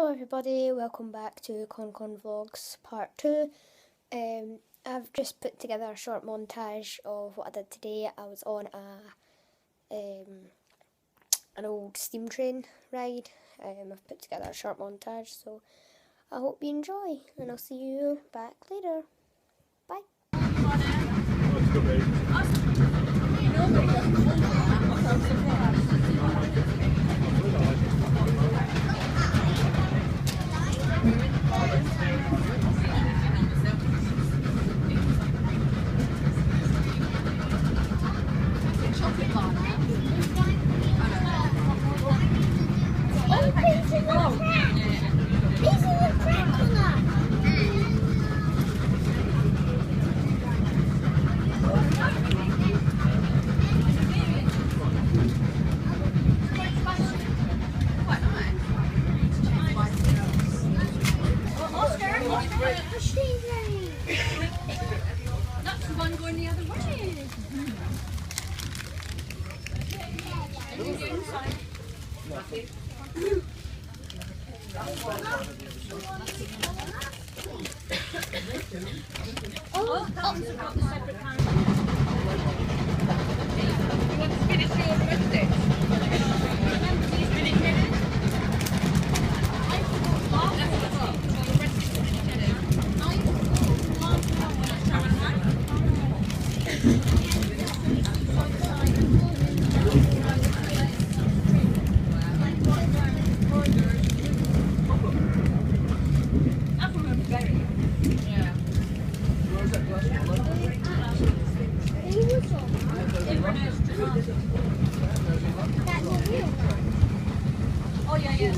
Hello everybody, welcome back to Concon Vlogs Part 2. I've just put together a short montage of what I did today. I was on an old steam train ride. I've put together a short montage, so I hope you enjoy, and I'll see you back later. Bye. That's the one going the other way. Are you doing inside? Oh, that was about the separate kind. You want to finish your birthday? Remember these minute minutes? Oh yeah, yeah.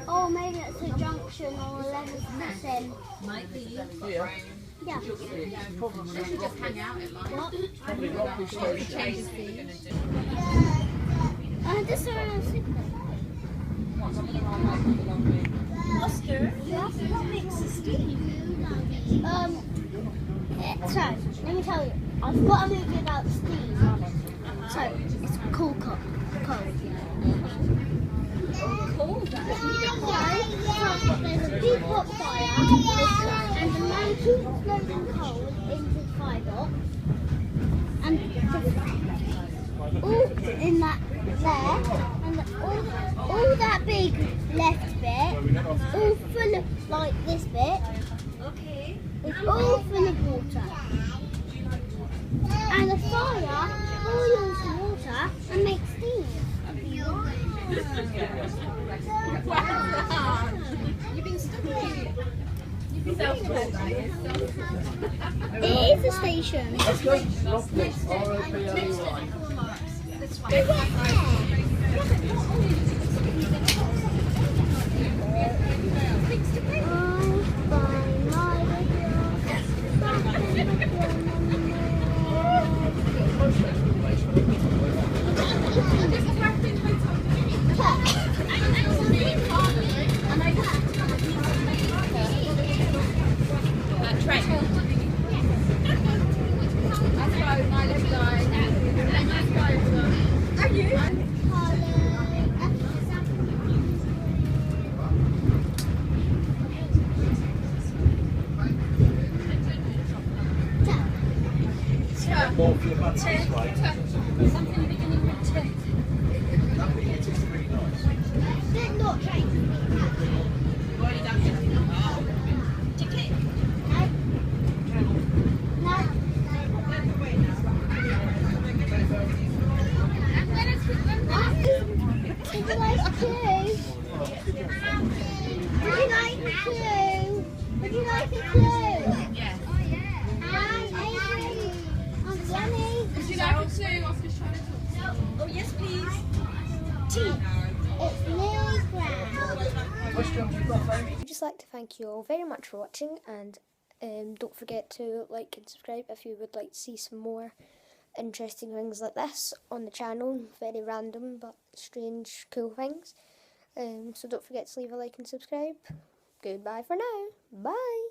Oh, maybe it's a junction or a level crossing. Might be. Yeah. Yeah. They should just hang out at like. What? Change the thing. This is a signal. Oscar? Yeah. What makes the steam? So, let me tell you. I've got a movie about steam on it. So, it's Concon. Cold. There's a big hot fire, and the man keeps blowing coal into the fire box, and all in that there, and all that big left bit, all full of like this bit. Okay. It's all full of water, and the fire boils water and makes steam. You've been studying. You've been self-studying. It is a station. Something beginning with T. clue? Would you like a clue? Yeah. And Avery, Yummy. Would you like a clue? Oscar's trying to talk. Oh, yes, please. Tea. It's Lily's ground. I'd just like to thank you all very much for watching, and don't forget to like and subscribe if you would like to see some more interesting things like this on the channel. Very random but strange, cool things. So don't forget to leave a like and subscribe. Goodbye for now. Bye.